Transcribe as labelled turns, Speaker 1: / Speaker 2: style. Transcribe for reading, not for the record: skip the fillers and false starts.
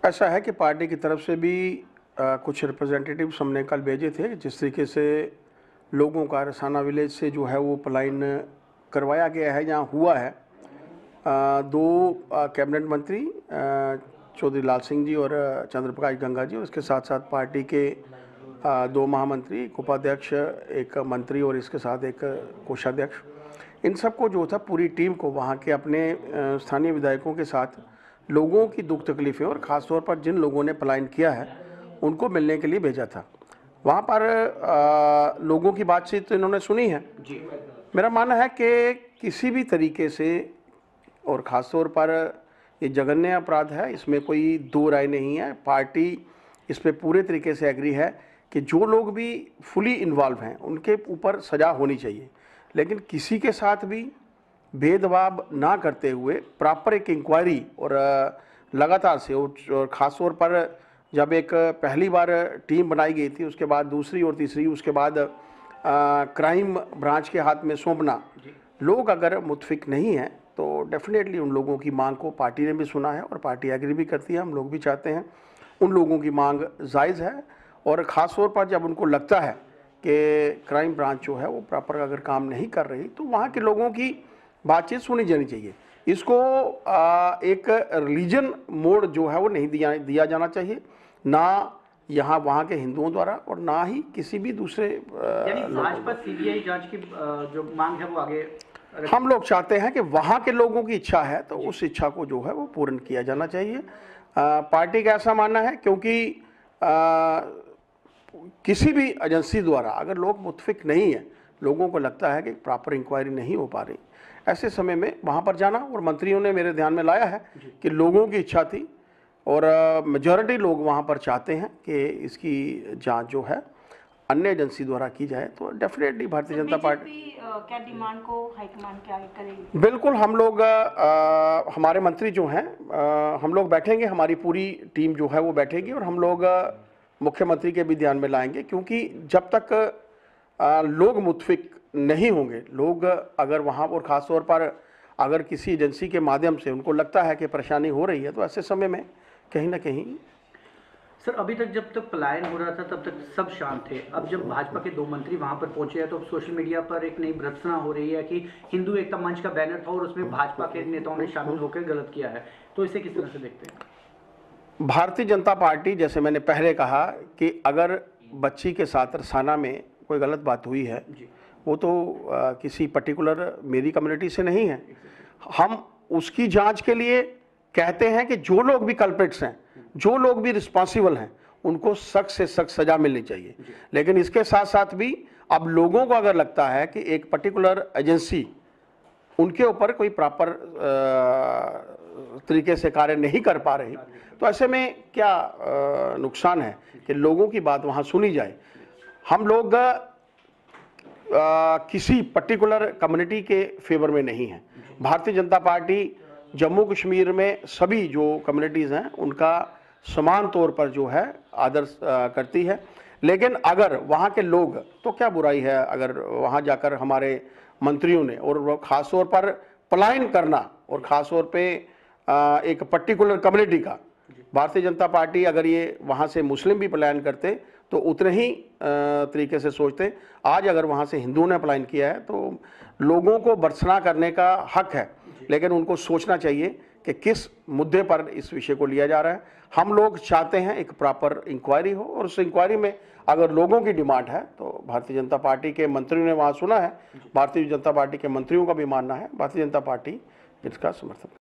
Speaker 1: ऐसा है कि पार्टी की तरफ से भी कुछ रिप्रेजेंटेटिव्स हमने कल भेजे थे, जिस तरीके से लोगों का रसाना विलेज से जो है वो पलायन करवाया गया है, जहाँ हुआ है। दो कैबिनेट मंत्री चौधरी लाल सिंह जी और चंद्र प्रकाश गंगा जी, और इसके साथ साथ पार्टी के दो महामंत्री, एक उपाध्यक्ष, एक मंत्री और इसके साथ एक कोषाध्यक्ष, इन सबको जो था पूरी टीम को वहाँ के अपने स्थानीय विधायकों के साथ लोगों की दुख तकलीफ़ें और ख़ास तौर पर जिन लोगों ने पलायन किया है उनको मिलने के लिए भेजा था। वहाँ पर लोगों की बातचीत तो इन्होंने सुनी है जी। मेरा मानना है कि किसी भी तरीके से, और ख़ास तौर पर ये जघन्य अपराध है, इसमें कोई दो राय नहीं है। पार्टी इस पर पूरे तरीके से एग्री है कि जो लोग भी फुली इन्वॉल्व हैं उनके ऊपर सज़ा होनी चाहिए, लेकिन किसी के साथ भी भेदभाव ना करते हुए प्रॉपर एक इंक्वायरी और लगातार से, और ख़ास तौर पर जब एक पहली बार टीम बनाई गई थी, उसके बाद दूसरी और तीसरी, उसके बाद क्राइम ब्रांच के हाथ में सौंपना, लोग अगर मुतफिक नहीं हैं तो डेफिनेटली उन लोगों की मांग को पार्टी ने भी सुना है और पार्टी एग्री भी करती है। हम लोग भी चाहते हैं उन लोगों की मांग जायज़ है, और ख़ास तौर पर जब उनको लगता है कि क्राइम ब्रांच जो है वो प्रॉपर अगर काम नहीं कर रही तो वहाँ के लोगों की बातचीत सुनी जानी चाहिए। इसको एक रिलीजन मोड जो है वो नहीं दिया जाना चाहिए, ना यहाँ वहाँ के हिंदुओं द्वारा और ना ही किसी भी दूसरे
Speaker 2: भाजपा सीबीआई जांच की जो मांग है वो आगे
Speaker 1: हम लोग चाहते हैं कि वहाँ के लोगों की इच्छा है तो उस इच्छा को जो है वो पूर्ण किया जाना चाहिए। पार्टी का ऐसा मानना है, क्योंकि किसी भी एजेंसी द्वारा अगर लोग मुतफिक नहीं है, लोगों को लगता है कि प्रॉपर इंक्वायरी नहीं हो पा रही, ऐसे समय में वहाँ पर जाना, और मंत्रियों ने मेरे ध्यान में लाया है कि लोगों की इच्छा थी और मेजॉरिटी लोग वहाँ पर चाहते हैं कि इसकी जांच जो है अन्य एजेंसी द्वारा की जाए, तो डेफिनेटली भारतीय जनता पार्टी
Speaker 3: क्या डिमांड को हाईकमान क्या करेगी?
Speaker 1: बिल्कुल, हम लोग हमारे मंत्री जो हैं हम लोग बैठेंगे, हमारी पूरी टीम जो है वो बैठेगी, और हम लोग मुख्यमंत्री के भी ध्यान में लाएंगे, क्योंकि जब तक लोग मुतफिक नहीं होंगे, लोग अगर वहाँ, और ख़ास तौर पर अगर किसी एजेंसी के माध्यम से उनको लगता है कि परेशानी हो रही है, तो ऐसे समय में कहीं ना कहीं।
Speaker 2: सर, अभी तक जब तक पलायन हो रहा था तब तक सब शांत थे। अब जब भाजपा के दो मंत्री वहां पर पहुंचे हैं तो अब सोशल मीडिया पर एक नई भर्त्सना हो रही है कि हिंदू एकता मंच का बैनर था और उसमें भाजपा के नेताओं ने शामिल होकर गलत किया है, तो इसे किस तरह से देखते हैं?
Speaker 1: भारतीय जनता पार्टी, जैसे मैंने पहले कहा कि अगर बच्ची के साथ रसाना में कोई गलत बात हुई है, वो तो किसी पर्टिकुलर मेरी कम्युनिटी से नहीं है। हम उसकी जांच के लिए कहते हैं कि जो लोग भी कल्प्रिट्स हैं, जो लोग भी रिस्पॉन्सिबल हैं, उनको सख्त से सख्त सजा मिलनी चाहिए। लेकिन इसके साथ साथ भी अब लोगों को अगर लगता है कि एक पर्टिकुलर एजेंसी उनके ऊपर कोई प्रॉपर तरीके से कार्य नहीं कर पा रही, तो ऐसे में क्या नुकसान है कि लोगों की बात वहाँ सुनी जाए। हम लोग किसी पर्टिकुलर कम्युनिटी के फेवर में नहीं है। भारतीय जनता पार्टी जम्मू कश्मीर में सभी जो कम्युनिटीज़ हैं उनका समान तौर पर जो है आदर करती है, लेकिन अगर वहाँ के लोग, तो क्या बुराई है अगर वहाँ जाकर हमारे मंत्रियों ने, और ख़ास तौर पर पलायन करना, और ख़ास तौर पे एक पर्टिकुलर कम्युनिटी का, भारतीय जनता पार्टी अगर ये वहाँ से मुस्लिम भी पलायन करते तो उतने ही तरीके से सोचते। आज अगर वहाँ से हिंदुओं ने पलायन किया है तो लोगों को भर्त्सना करने का हक है, लेकिन उनको सोचना चाहिए कि किस मुद्दे पर इस विषय को लिया जा रहा है। हम लोग चाहते हैं एक प्रॉपर इंक्वायरी हो, और उस इंक्वायरी में अगर लोगों की डिमांड है तो भारतीय जनता पार्टी के मंत्रियों ने वहाँ सुना है, भारतीय जनता पार्टी के मंत्रियों का भी मानना है, भारतीय जनता पार्टी इसका समर्थन